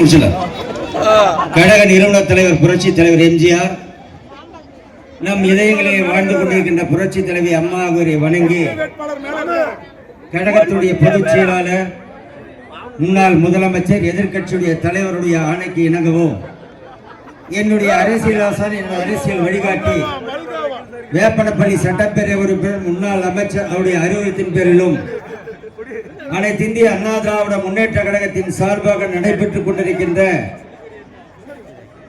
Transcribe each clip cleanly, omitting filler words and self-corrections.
நிமிஷம். கழக நிறுவன தலைவர் புரட்சி தலைவர் எம்ஜிஆர், நம் இதயங்களில் வாழ்ந்து கொண்டிருக்கின்ற புரட்சி தலைவி அம்மா அவரை வணங்கி, கழகத்துடைய பொதுச் செயலாளர், முன்னாள் முதலமைச்சர், எதிர்கட்சியுடைய தலைவருடைய ஆணைக்கு இணங்கவும், என்னுடைய அரசியல் ஆசான், என்னுடைய அரசியல் வழிகாட்டி, வேப்பனப்பள்ளி சட்டப்பேரவை உறுப்பினர், முன்னாள் அமைச்சர் அவருடைய அறிவுறுத்தின் பேரிலும் அனைத்து இந்திய அண்ணா திராவிட முன்னேற்ற கழகத்தின் சார்பாக நடைபெற்றுக் கொண்டிருக்கின்ற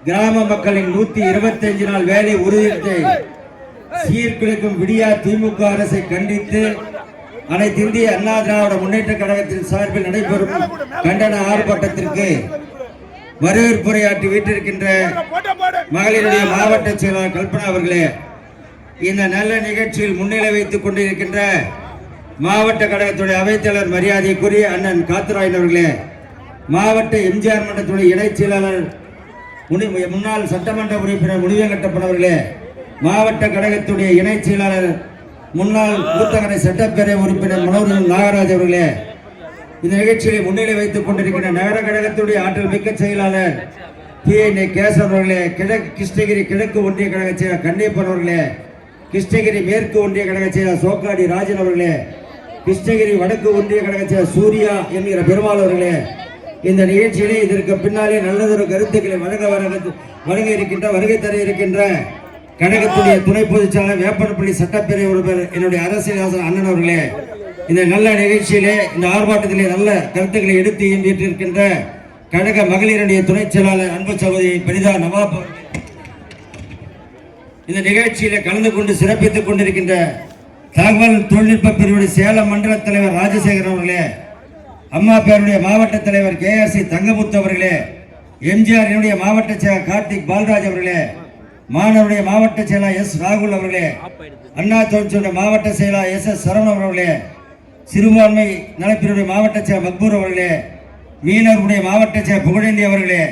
கிராம மக்களின் 125 நாள் வேலை உறுதியத்தை சீர்குலைக்கும் விடியா திமுக அரசை கண்டித்து அனைத்து இந்திய அண்ணா திராவிட முன்னேற்ற கழகத்தின் சார்பில் நடைபெறும் கண்டன ஆர்ப்பாட்டத்திற்கு வரவேற்புரையாற்றி வீட்டிருக்கின்ற மகளிருடைய மாவட்ட செயலாளர் கல்பனா அவர்களே, இந்த நல்ல நிகழ்ச்சியில் முன்னிலை வைத்துக் கொண்டிருக்கின்ற மாவட்ட கழகத்துடைய அவைத்தலைவர் மரியாதைக்குரிய அண்ணன் காத்துராயன் அவர்களே, மாவட்ட எம்ஜிஆர் மன்றத்துடைய இணைச் செயலாளர் முன்னாள் சட்டமன்ற உறுப்பினர் முடிவேங்கட்டப்பன் அவர்களே, மாவட்ட கழகத்துடைய இணைச் செயலாளர் முன்னாள் ஊத்தகரை சட்டப்பேரவை உறுப்பினர் மனோரஞ்சன் நாகராஜ் அவர்களே, இந்த நிகழ்ச்சியை முன்னிலை வைத்துக் கொண்டிருக்கின்ற நகர கழகத்துடைய ஆற்றல் மிக்க செயலாளர் PNA கேசவன் அவர்களே, கிருஷ்ணகிரி கிழக்கு ஒன்றிய கழக செயலாளர் கண்ணியப்பன் அவர்களே, கிருஷ்ணகிரி மேற்கு ஒன்றிய கழக செயலாளர் சோக்காடி ராஜன் அவர்களே, கிருஷ்ணகிரி வடக்கு ஒன்றிய கழக செயலாளர் சூர்யா என்கிற பெருமாள் அவர்களே, இந்த நிகழ்ச்சியிலே இதற்கு பின்னாலே நல்லதொரு கருத்துக்களை வருகை தர இருக்கின்ற கழகத்துடைய துணை பொதுச் செயலாளர் வேப்பனப்பள்ளி சட்டப்பேரவை உறுப்பினர் என்னுடைய அரசியல் ஆசான் அண்ணன் அவர்களே, இந்த நல்ல நிகழ்ச்சியிலே இந்த ஆர்ப்பாட்டத்திலே நல்ல கருத்துக்களை எடுத்து இயற்றிருக்கின்ற கழக மகளிருடைய துணை செயலாளர் அன்பு சகோதரி பரிதா நவாப், இந்த நிகழ்ச்சியில கலந்து கொண்டு சிறப்பித்துக் கொண்டிருக்கின்ற தகவல் தொழில்நுட்ப பிரிவுடைய சேலம் மண்டல தலைவர் ராஜசேகரன் அவர்களே, அம்மா பேருடைய மாவட்ட தலைவர் KRC தங்கமுத்து அவர்களே, எம்ஜிஆர் என்னுடைய மாவட்ட செயலர் கார்த்திக் பால்ராஜ் அவர்களே, மாணவருடைய மாவட்ட செயலாளர் S ராகுல் அவர்களே, அண்ணா தொழிற்சங்க மாவட்ட செயலாளர் SS சரவணன் அவர்களே, சிறுபான்மை நலப்பிரிவுடைய மாவட்ட செயலர் மக்பூர் அவர்களே, மீனவருடைய மாவட்ட செயலர் புகழேந்தி அவர்களே,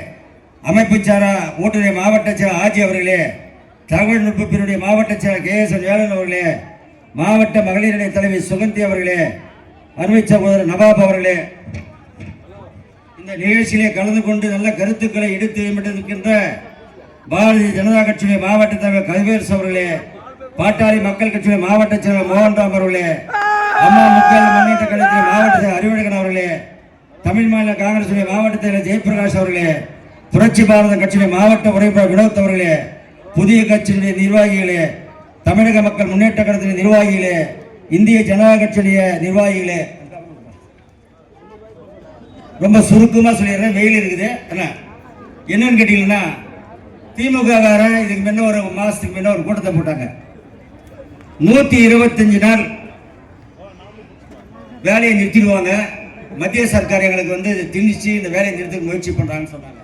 அமைப்பு சாரா ஓட்டுநர் மாவட்ட செயலர் ஆஜி அவர்களே, தகவல் நுட்ப பிரிவுடைய மாவட்ட செயலர் KS வேலன் அவர்களே, மாவட்ட மகளிரணி தலைவி சுகந்தி அவர்களே, அருமை சகோதரர் நவாப் அவர்களே, இந்த நிகழ்ச்சியிலே கலந்து கொண்டு நல்ல கருத்துக்களை எடுத்து இருக்கின்ற பாரதிய ஜனதா கட்சியுடைய மாவட்ட தலைவர் கல்வேர்ஸ் அவர்களே, பாட்டாளி மக்கள் கட்சியுடைய மாவட்ட செயலர் மோகன்ராம் அவர்களே, அம்மா மக்கள் முன்னேற்ற கழகத்தின் மாவட்ட செயலர் அறிவழகன் அவர்களே, தமிழ் மாநில காங்கிரஸ் மாவட்ட செயலர் ஜெயபிரகாஷ் அவர்களே, புரட்சி பாரத கட்சியுடைய மாவட்ட உறுப்பினர் வினோத் அவர்களே, புதிய கட்சியினுடைய நிர்வாகிகளே, தமிழக மக்கள் முன்னேற்ற கழகத்தின் நிர்வாகிகளே, இந்திய ஜனதா கட்சியுடைய நிர்வாகிகளே, ரொம்ப சுருக்கமா சொல்லிடுறேன், வெயில் இருக்குது. என்னன்னு கேட்டீங்கன்னா, திமுக இதுக்கு முன்ன ஒரு மாசத்துக்கு முன்ன ஒரு கூட்டத்தை போட்டாங்க. 125 நாள் வேலையை நிறுத்திடுவாங்க, மத்திய சர்க்கார் எங்களுக்கு வந்து திணிச்சு இந்த வேலையை நிறுத்த முயற்சி பண்றாங்கன்னு சொன்னாங்க.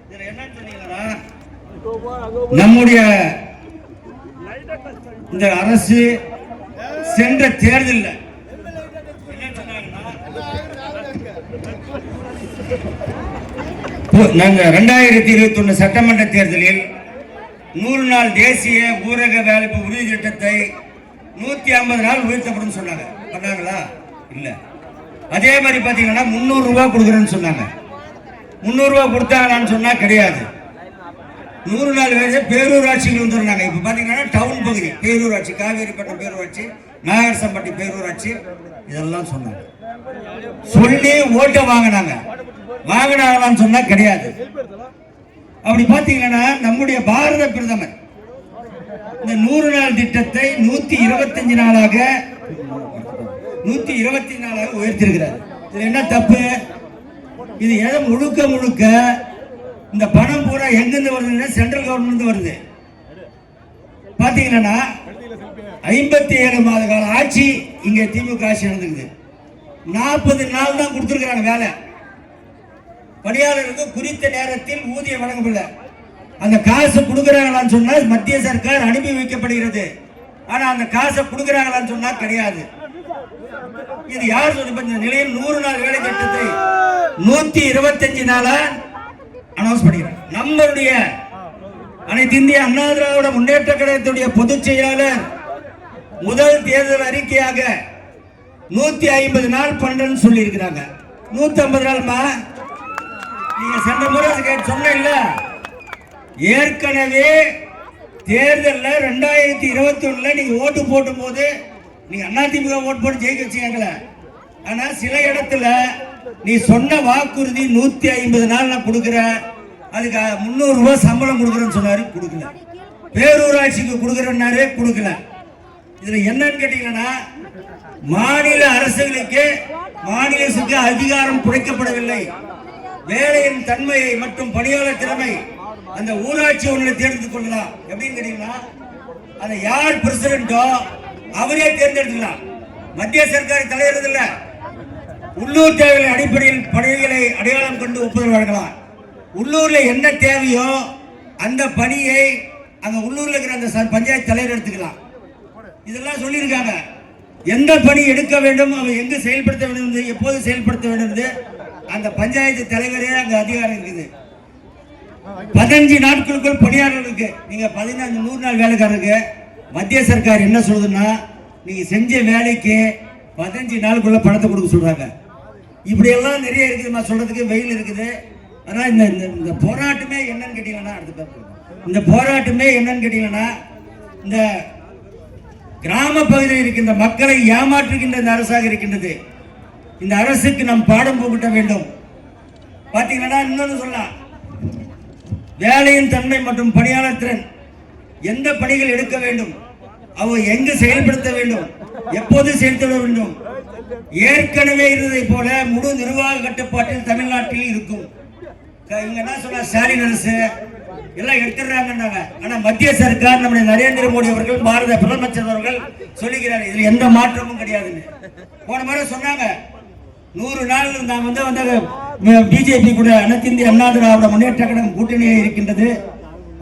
இதுல என்னன்னு சொன்னீங்கன்னா, நம்முடைய இந்த அரசு சென்ற தேர்தல் நாங்க 2021 சட்டமன்ற தேர்தலில் 100 நாள் தேசிய ஊரக வேலைப்பு உறுதி திட்டத்தை 150 நாள் உயர்த்தப்படும் சொன்னாங்க. பண்ணாங்களா? இல்ல. அதே மாதிரி பாத்தீங்கன்னா 300 ரூபாய் கொடுக்குறேன்னு சொன்னாங்க. 300 ரூபாய் கொடுத்தாங்களான்னு சொன்னா கிடையாது. 100 நாள் வேலை பேரூராட்சிகள் வந்துருந்தாங்க. இப்ப பாத்தீங்கன்னா டவுன் பகுதி பேரூராட்சி, காவேரிப்பட்டம் பேரூராட்சி, நாகரசம்பட்டி பேரூராட்சி, இதெல்லாம் சொன்னாங்க. சொல்லி ஓட்ட வாங்கினாங்களான்னு சொன்னா கிடையாது. அப்படி பாத்தீங்கன்னா நம்முடைய பாரத பிரதமர் இந்த 100 நாள் திட்டத்தை 125 நாளாக உயர்த்திருக்கிறார். இதுல என்ன தப்பு? இது எதை முழுக்க இந்த பணம் பூரா எங்கிருந்து வருதுன்னா சென்ட்ரல் கவர்மெண்ட் வருது. பாத்தீங்கன்னா 57 மாத கால ஆட்சி இங்க திமுக ஆட்சி நடந்துக்குது. 40 நாள் தான் கொடுத்திருக்கிறாங்க வேலை. பணியாளருக்கு குறித்த நேரத்தில் ஊதியம் வழங்கப்படல. அந்த காசு கொடுக்கிறாங்களான்னு சொன்னா மத்திய சர்க்கார் அனுப்பி வைக்கப்படுகிறது. ஆனா அந்த காசை கொடுக்கிறாங்களான்னு சொன்னா கிடையாது. இது யார் சொல்லி இந்த நிலையில் 100 நாள் வேலை திட்டத்தை 125 நாளா அனௌன்ஸ் பண்ணிக்கிறாங்க. நம்மளுடைய அனைத்து இந்திய அண்ணா திராவிட முன்னேற்ற கழகத்துடைய பொதுச் செயலாளர் முதல் தேர்தல் அறிக்கையாக 150 நாள் பண்றேன்னு சொல்லி இருக்கிறாங்க. 150 நாள்மா நீங்க சென்ற முறை சொன்ன இல்ல, ஏற்கனவே தேர்தலில் 2021 நீங்க ஓட்டு போட்டும் போது நீங்க அதிமுக ஓட்டு போட்டு ஜெயிக்க வச்சீங்க. ஆனா சில இடத்துல நீ சொன்ன வாக்குறுதி 150 நாள் நான் கொடுக்கிறேன், அதுக்கு 300 ரூபாய் சம்பளம் கொடுக்குறேன்னு சொன்னாரு, கொடுக்கல. பேரூராட்சிக்கு கொடுக்குறேன்னாரு, கொடுக்கல. இதுல என்னன்னு கேட்டீங்கன்னா, மாநில அரசுகளுக்கு மாநிலத்துக்கு அதிகாரம் குறைக்கப்படவில்லை. வேலையின் தன்மையை மற்றும் பணியாளர் திறமை அந்த ஊராட்சி ஒன்றில் தேர்ந்தெடுத்துக் கொள்ளலாம். எப்படின்னு கேட்டீங்கன்னா, அதை யார் பிரசிடென்ட்டோ அவரே தேர்ந்தெடுத்துக்கலாம். மத்திய சர்க்கார் தலையிறது இல்ல. உள்ளூர் தேவைகளின் அடிப்படையில் பணிகளை அடையாளம் கொண்டு ஒப்புதல் வழங்கலாம். உள்ளூர்ல என்ன தேவையோ அந்த பணியை அங்க உள்ளூர்ல இருக்கிற அந்த பஞ்சாயத்து தலைவர் எடுத்துக்கலாம். இதெல்லாம் சொல்லியிருக்காங்க. எந்த பணி எடுக்க வேண்டும், அவன் எங்கு செயல்படுத்த வேண்டும், எப்போது செயல்படுத்த வேண்டும், அந்த பஞ்சாயத்து தலைவரே அங்க அதிகாரம் இருக்குது. 15 நாட்களுக்குள் பணியாளர்களுக்கு நீங்க 100 நாள் வேலைக்காரருக்கு மத்திய சர்க்கார் என்ன சொல்றதுன்னா, நீங்க செஞ்ச வேலைக்கு 15 நாளுக்குள்ள பணத்தை கொடுக்க சொல்றாங்க. இப்படி எல்லாம் நிறைய இருக்குது சொல்றதுக்கு, வெயில் இருக்குது. ஆனா இந்த போராட்டமே என்னன்னு கேட்டீங்கன்னா, இந்த போராட்டமே என்னன்னு கேட்டீங்கன்னா, இந்த கிராம பகுதியில் இருக்கின்ற மக்களை ஏமாற்றுகின்ற இந்த அரசாக இருக்கின்றது. இந்த அரசுக்கு நாம் பாடம் புகட்ட வேண்டும். பாத்தீங்கன்னா இன்னொன்னு சொல்லலாம், வேலையின் தன்மை மற்றும் பணியாளர் திறன், எந்த பணிகள் எடுக்க வேண்டும், அவ எங்கு செயல்படுத்த வேண்டும், எப்போது செயல்பட வேண்டும், ஏற்கனவே இருந்ததை போல முழு நிர்வாக கட்டுப்பாட்டில் தமிழ்நாட்டில் இருக்கும். இங்க என்ன சொல்ல, ஸ்டாலின் அரசு எல்லாம் எடுத்துறாங்க. ஆனா மத்திய சர்க்கார் நம்முடைய நரேந்திர மோடி அவர்கள், பாரத பிரதமர் அவர்கள் சொல்லுகிறார், இதுல எந்த மாற்றமும் கிடையாதுன்னு. போன முறை சொன்னாங்க 100 நாள் நான் வந்து பிஜேபி கூட அனைத்து இந்திய அண்ணா திராவிட முன்னேற்ற கழகம் கூட்டணியில் இருக்கின்றது.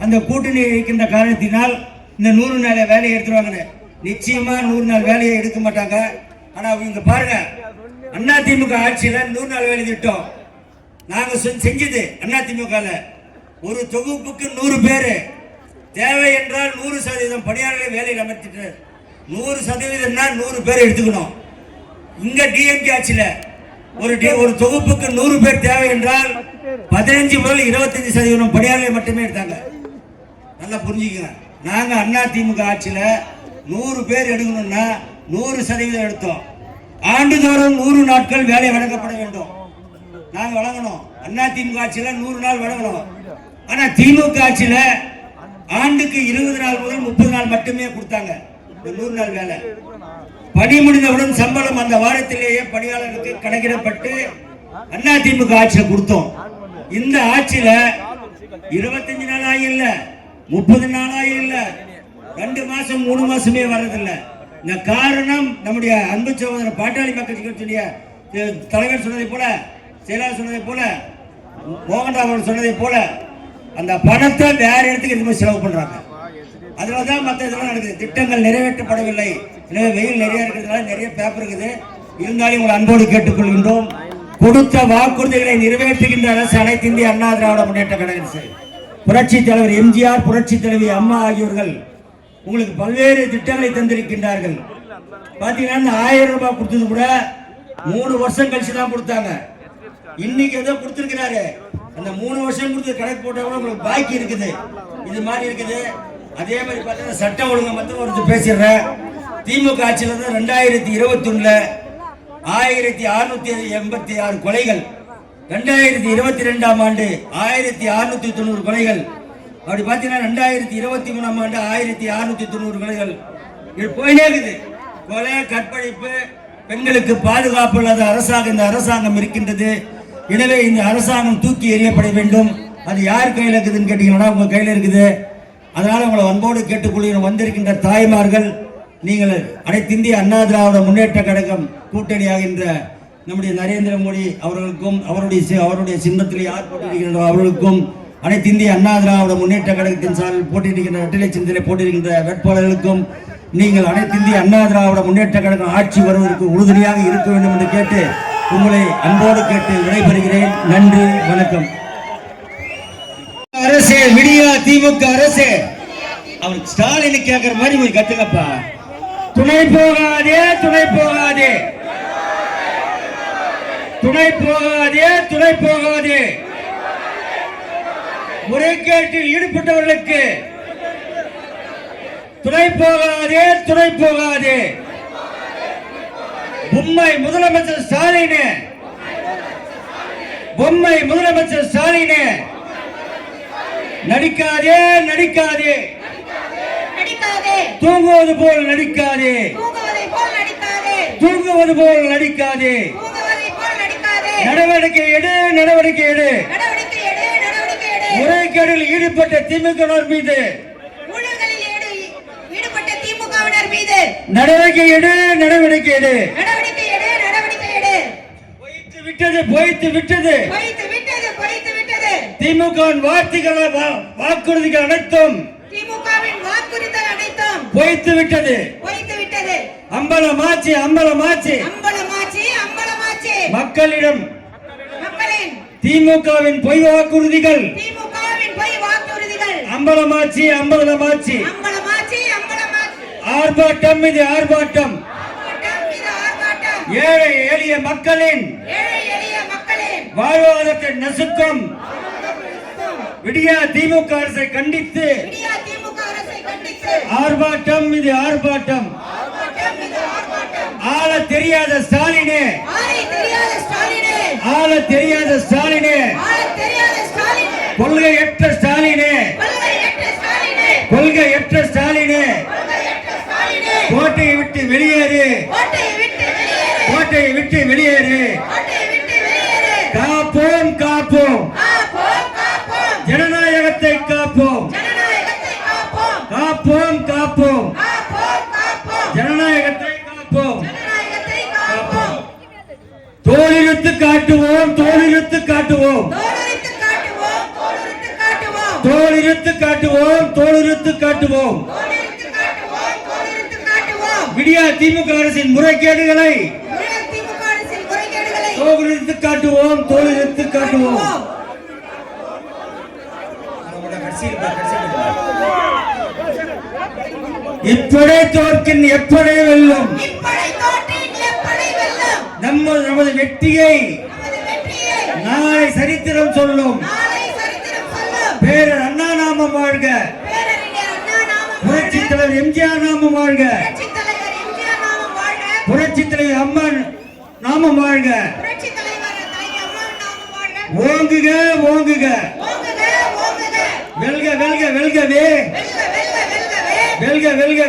அந்த கூட்டணியில் இருக்கின்ற காரணத்தினால் இந்த 100 நாள் வேலையை எடுத்துருவாங்க. நிச்சயமா 100 நாள் வேலையை எடுக்க மாட்டாங்க. ஆனா இங்க பாருங்க, அதிமுக ஆட்சியில 100 நாள் வேலை திட்டம் நாங்க செஞ்சது. அதிமுக ஒரு தொகுப்புக்கு 100 பேரு தேவை என்றால் 100% பணியாளர்களை வேலையில் அமர்த்திட்டு 100% 100 பேர் எடுத்துக்கணும். இங்க டிஎம்கே ஆட்சியில ஒரு தொகுப்புக்கு 100 பேர் தேவை என்றால் 15 முதல் 25% பணியாளர்களை மட்டுமே எடுத்தாங்க. நல்லா புரிஞ்சுக்கங்க. நாங்க அதிமுக ஆட்சியில 100 பேர் எடுக்கணும்னா 100% எடுத்தோம். ஆண்டுதோறும் 100 நாட்கள் வேலை வழங்கப்பட வேண்டும். நாங்க வழங்கணும். அதிமுக ஆட்சியில 100 நாள் வழங்கணும். ஆனா திமுக ஆட்சியில ஆண்டுக்கு 20 நாள் முதல் 30 நாள் மட்டுமே கொடுத்தாங்க. 100 நாள் வேலை பணி முடிந்தவுடன் சம்பளம் அந்த வாரத்திலேயே பணியாளர்களுக்கு கணக்கிடப்பட்டு அதிமுக ஆட்சியில கொடுத்தோம். இந்த ஆட்சியில 25 நாள் ஆகல, 30 நாள் ஆகல, 2 மாசம் 3 மாசமே வர்றதில்லை. இந்த காரணம் நம்முடைய அன்பு சகோதரர் பாட்டாளி மக்கள் கட்சியுடைய தலைவர் சொன்னதை போல, செயலாளர் சொன்னதை போல, மோகன்ராவ் அவர்கள் சொன்னதை போல அந்த பணத்தை வேற இடத்துக்கு எதுவுமே செலவு பண்றாங்க. அதுலதான் மற்ற இதெல்லாம் நடக்குது. திட்டங்கள் நிறைவேற்றப்படவில்லை. எனவே வெயில் நிறைய இருக்கிறதுனால நிறைய பேப்பர் இருக்குது. இருந்தாலும் உங்களை அன்போடு கேட்டுக்கொள்கின்றோம். கொடுத்த வாக்குறுதிகளை நிறைவேற்றுகின்ற அரசு அனைத்து இந்திய அண்ணா திராவிட முன்னேற்ற கழக அரசு. புரட்சி தலைவர் எம்ஜிஆர், புரட்சி தலைவி அம்மா ஆகியோர்கள் உங்களுக்கு பல்வேறு திட்டங்களை தந்திருக்கின்றார்கள். பாத்தீங்கன்னா 1000 ரூபாய் கொடுத்தது கூட 3 வருஷம் கழிச்சு தான் கொடுத்தாங்க. இன்னைக்கு ஏதோ கொடுத்திருக்கிறாரு. அந்த 3 வருஷம் கொடுத்து கணக்கு போட்டா கூட உங்களுக்கு பாக்கி இருக்குது. இது மாதிரி இருக்குது. அதே மாதிரி பார்த்தீங்கன்னா சட்ட ஒழுங்கு மட்டும் ஒரு பேசிடுறேன். திமுக ஆட்சியில் 2021 1686 கொலைகள், 2022ஆம் ஆண்டு 1690 கொலைகள், அப்படி பார்த்தீங்கன்னா 2023ஆம் ஆண்டு 1690 கொலைகள். இது போயினே இருக்குது. கொலை, கற்பழிப்பு, பெண்களுக்கு பாதுகாப்பு இல்லாத அரசாங்கம் இந்த அரசாங்கம் இருக்கின்றது. எனவே இந்த அரசாங்கம் தூக்கி எறியப்பட வேண்டும். அது யார் கையில் இருக்குதுன்னு கேட்டீங்கன்னா உங்க கையில் இருக்குது. அதனால உங்களை அன்போடு கேட்டுக்கொள்கிறோம். வந்திருக்கின்ற தாய்மார்கள், நீங்கள் அனைத்து இந்திய அண்ணா திராவிட முன்னேற்ற கழகம் கூட்டணியாகின்ற நம்முடைய நரேந்திர மோடி அவர்களுக்கும் அவருடைய சின்னத்தில் யார் போட்டியிருக்கின்றோ அவர்களுக்கும், அனைத்து இந்திய அண்ணா திராவிட முன்னேற்ற கழகத்தின் சார்பில் போட்டியிருக்கின்ற இரட்டை சின்னத்திலே போட்டியிருக்கின்ற வேட்பாளர்களுக்கும் நீங்கள் அனைத்து இந்திய அண்ணா திராவிட முன்னேற்ற கழகம் ஆட்சி வருவதற்கு உறுதுணையாக இருக்க வேண்டும் என்று கேட்டு உங்களை அன்போடு கேட்டு விடைபெறுகிறேன். நன்றி, வணக்கம். அரசே, விடியா திமுக அரசே, அவர் ஸ்டாலின் கேட்கிற மாதிரி நீங்க கத்துங்கப்பா. துணை போகாதே, துணை போகாதே, துணை போகாதே, துணை போகாதே. முறைகேட்டில் ஈடுபட்டவர்களுக்கு துணை போகாதே பொம்மை முதலமைச்சர் ஸ்டாலின் நடிக்காதே தூங்குவது போல் நடிக்காதே நடவடிக்கை எடு முறைகேடில் ஈடுபட்ட திமுகவினர் மீது நடவடிக்கை எடு பொய்த்து விட்டது திமுகவின் வாக்குறுதிகள் அனைத்தும் பொய்த்து விட்டது அம்பலமாச்சு மக்களிடம் திமுகவின் பொய் வாக்குறுதிகள் அம்பலமாச்சு ஆர்ப்பாட்டம் இது ஆர்ப்பாட்டம் ஏழை எளிய மக்களின் வாழ்வாதாரத்தை நசுக்கும் விடியா திமுக அரசை கண்டித்து ஆர்ப்பாட்டம் இது ஆர்ப்பாட்டம் ஆள தெரியாத ஸ்டாலினே கொள்கையற்ற ஸ்டாலினே கோட்டையை விட்டு வெளியேறு காப்போம் ஜனநாயகத்தை காப்போம் ஜனநாயகத்தை காப்போம் தோளிழுத்து காட்டுவோம் விடியா திமுக அரசின் முறைகேடுகளை தோளிழுத்து காட்டுவோம் இப்படே தோற்கின் எப்படே வெல்லும் நமது வெற்றியை நாளை சரித்திரம் சொல்லும் பேரர் அண்ணா நாமம் வாழ்க புரட்சி தலைவர் எம்ஜிஆர் நாமம் வாழ்க புரட்சி தலைவர் அம்மன் நாமம் வாழ்க ஓங்குக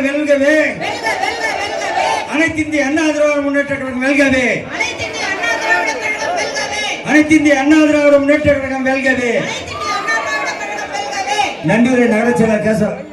வெல்கவே அனைத்து இந்திய அண்ணா திராவிட முன்னேற்ற கழகம் வெல்கவே நன்றி நகரச் செயலர் கேசவ